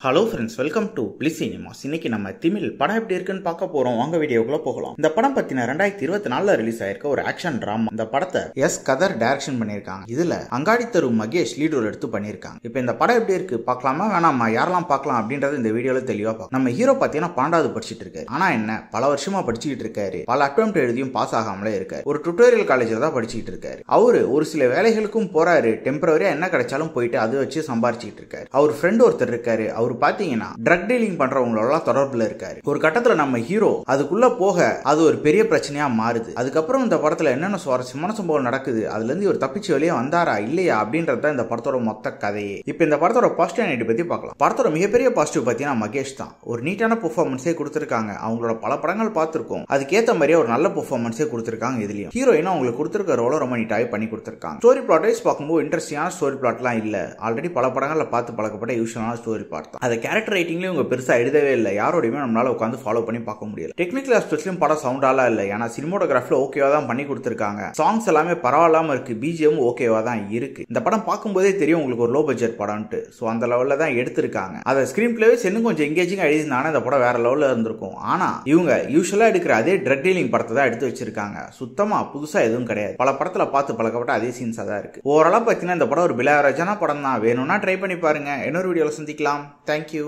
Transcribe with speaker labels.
Speaker 1: Hello friends, welcome to bliss cinemas. இன்னைக்கு நம்ம தமிழ் படம் எப்படி இருக்குன்னு பார்க்க போறோம். வாங்க வீடியோக்குள்ள போகலாம். இந்த படம் பத்தின 2024 ரிலீஸ் ஆயிருக்க ஒரு ஆக்ஷன் டிராமா. இந்த படத்தை எஸ் கதர் டைரக்ஷன் பண்ணிருக்காங்க. இதுல அங்காடி தெரு மகேஷ் லீட் ரோல் எடுத்து பண்ணிருக்காங்க. இப்போ இந்த படம் எப்படி இருக்கு பார்க்கலாமா வேணாமா, யாரெல்லாம் பார்க்கலாம் அப்படின்றது இந்த வீடியோல தெளிவா பார்க்கலாம். நம்ம ஹீரோ பாத்தீங்கன்னா 12வது படிச்சிட்டு இருக்காரு. ஆனா என்ன, பல வருஷமா படிச்சுக்கிட்டு இருக்காரு. பல அட்டெம்ப்ட் எழுதியும் பாஸ் ஆகாமலே இருக்காரு. ஒரு டுட்டோரியல் காலேஜ்ல தான் படிச்சுக்கிட்டு இருக்காரு. அவரு ஒரு சில வேலைகளுக்கும் போறாரு. டெம்பரவரியா என்ன கிடைச்சாலும் போயிட்டு அதை வச்சு சம்பாரிச்சுட்டு இருக்காரு. அவர் ஃப்ரெண்ட் ஒருத்தர் இருக்காரு. அவர் பாத்தீங்கன்னா ட்ரக் டீலிங் பண்றவங்களோட தொடர்புல இருக்காரு. ஒரு கட்டத்துல நம்ம ஹீரோ அதுக்குள்ள போக அது ஒரு பெரிய பிரச்சனையா மாறுது. அதுக்கப்புறம் இந்த படத்துல என்னென்ன சுவாரஸ்யமான சம்பவம் நடக்குது, அதுல இருந்து ஒரு தப்பிச்சு வெளியே வந்தாரா இல்லையா அப்படின்றத இந்த படத்தோட மொத்த கதையே. இப்ப இந்த படத்தோட பாசிட்டிவ் நைட் பத்தி பார்க்கலாம். படத்தோட மிகப்பெரிய பாசிட்டிவ் பாத்தீங்கன்னா மகேஷ் தான். ஒரு நீட்டான பெர்ஃபார்மன்ஸே கொடுத்திருக்காங்க. அவங்களோட பல படங்கள் பார்த்திருக்கோம். அதுக்கேற்ற மாதிரியே ஒரு நல்ல பெர்ஃபார்மன்ஸே கொடுத்திருக்காங்க. இதுலயும் ஹீரோயினும் அவங்களுக்கு கொடுத்திருக்க ரோல ரொம்ப நீட்டாவே பண்ணி கொடுத்திருக்காங்க. ஸ்டோரி பிளாட் வைஸ் பார்க்கும்போது இன்ட்ரெஸ்டிங்கான ஸ்டோரி பிளாட்லாம் இல்ல. ஆல்ரெடி பல படங்கள்ல பார்த்து பழக்கப்பட்ட யூஷுவலான ஸ்டோரி பிளாட் தான். அதை கேரக்டர் ரைட்டிங்லயும் உங்க பெருசா எழுதவே இல்லை. யாரோடையுமே நம்மளால உட்காந்து ஃபாலோ பண்ணி பார்க்க முடியல. டெக்னிக்கல் ஆஸ்பெக்ட்லயும் படம் சவுண்டாலாம் இல்லை. ஏன்னா சினிமோட்டோகிராஃபில ஓகேவா தான் பண்ணி கொடுத்திருக்காங்க. சாங்ஸ் எல்லாமே பரவாயில்லாம இருக்கு. பிஜிஎம் ஓகேவா தான் இருக்கு. இந்த படம் பார்க்கும்போதே தெரியும் உங்களுக்கு ஒரு லோ பட்ஜெட் படம்ட்டு. ஸோ அந்த லெவலில் தான் எடுத்திருக்காங்க. அதை ஸ்கிரீன் பிளேவே இன்னும் கொஞ்சம் எங்கேஜிங்காக எழுதினாங்கன்னா இந்த படம் வேற லெவலில் இருந்திருக்கும். ஆனா இவங்க யூஸ்வலா எடுக்கிற அதே ட்ரக் டீலிங் படத்தை தான் எடுத்து வச்சிருக்காங்க. சுத்தமா புதுசா எதுவும் கிடையாது. பல படத்துல பார்த்து பழக்கப்பட்ட அதே சீன்ஸா தான் இருக்கு. ஓவராலா பார்த்தீங்கன்னா இந்த படம் ஒரு பிலாவரேஜான படம் தான். வேணும்னா ட்ரை பண்ணி பாருங்க. இன்னொரு வீடியோல சந்திக்கலாம். தேங்க்யூ.